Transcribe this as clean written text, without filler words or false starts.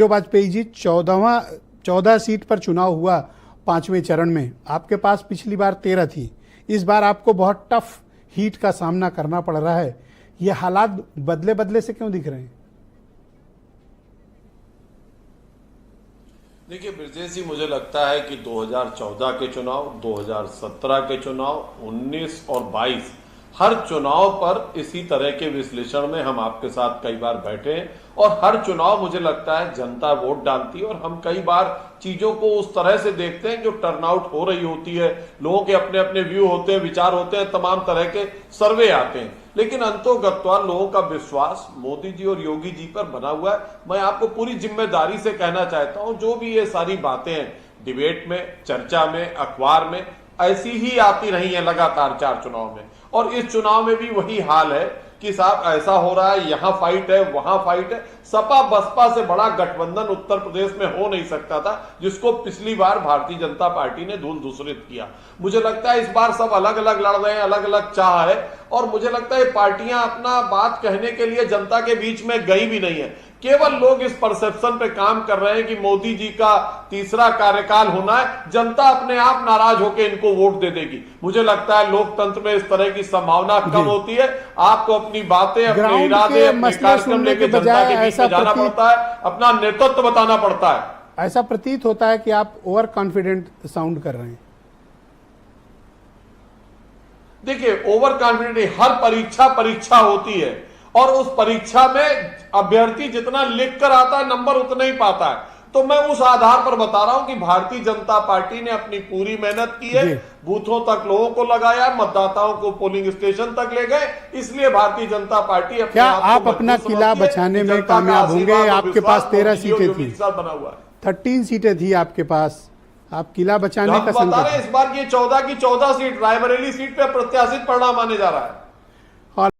Vajpayee ji 14 seat पर चुनाव हुआ 5वें चरण में। आपके पास पिछली बार 13 थी। इस बार आपको बहुत टफ हीट का सामना करना पड़ रहा है। ये हालात बदले बदले से क्यों दिख रहे हैं? देखिए ब्रजेश जी, मुझे लगता है कि 2014 के चुनाव, 2017 के चुनाव, 19 और 22 हर चुनाव पर इसी तरह के विश्लेषण में हम आपके साथ कई बार बैठे हैं और हर चुनाव मुझे लगता है जनता वोट डालती है और हम कई बार चीजों को उस तरह से देखते हैं जो टर्नआउट हो रही होती है। लोगों के अपने अपने व्यू होते हैं, विचार होते हैं, तमाम तरह के सर्वे आते हैं, लेकिन अंतोगत्वा लोगों का विश्वास मोदी जी और योगी जी पर बना हुआ है। मैं आपको पूरी जिम्मेदारी से कहना चाहता हूं, जो भी ये सारी बातें हैं डिबेट में, चर्चा में, अखबार में, ऐसी ही आती रही है लगातार 4 चुनाव में, और इस चुनाव में भी वही हाल है कि साहब ऐसा हो रहा है, यहां फाइट है, वहां फाइट है। सपा बसपा से बड़ा गठबंधन उत्तर प्रदेश में हो नहीं सकता था, जिसको पिछली बार भारतीय जनता पार्टी ने धूल दूसरित किया। मुझे लगता है इस बार सब अलग अलग लड़ रहे हैं, अलग अलग चाह है, और मुझे लगता है पार्टियां अपना बात कहने के लिए जनता के बीच में गई भी नहीं है। केवल लोग इस परसेप्शन पे काम कर रहे हैं कि मोदी जी का तीसरा कार्यकाल होना है, जनता अपने आप नाराज होकर इनको वोट दे देगी। मुझे लगता है लोकतंत्र में इस तरह की संभावना कम होती है। आपको अपनी बातें, अपने इरादे, अपने कार्यक्रम लेकर जनता के बीच में जाना पड़ता है, अपना नेतृत्व बताना पड़ता है। ऐसा प्रतीत होता है कि आप ओवर कॉन्फिडेंट साउंड कर रहे हैं। देखिए, ओवर कॉन्फिडेंट, हर परीक्षा होती है और उस परीक्षा में अभ्यर्थी जितना लिख कर आता है नंबर उतना ही पाता है। तो मैं उस आधार पर बता रहा हूं कि भारतीय जनता पार्टी ने अपनी पूरी मेहनत की है, बूथों तक लोगों को लगाया, मतदाताओं को पोलिंग स्टेशन तक ले गए, इसलिए भारतीय जनता पार्टी क्या आप अपना किला बचाने में कामयाब होंगे? आपके पास 13 सीटें थी, 13 सीटें थी आपके पास, आप किला बचाने का बता रहे हैं। इस बार की 14 की 14 सीट रायबरेली सीट पे प्रत्याशित परिणाम आने जा रहा है।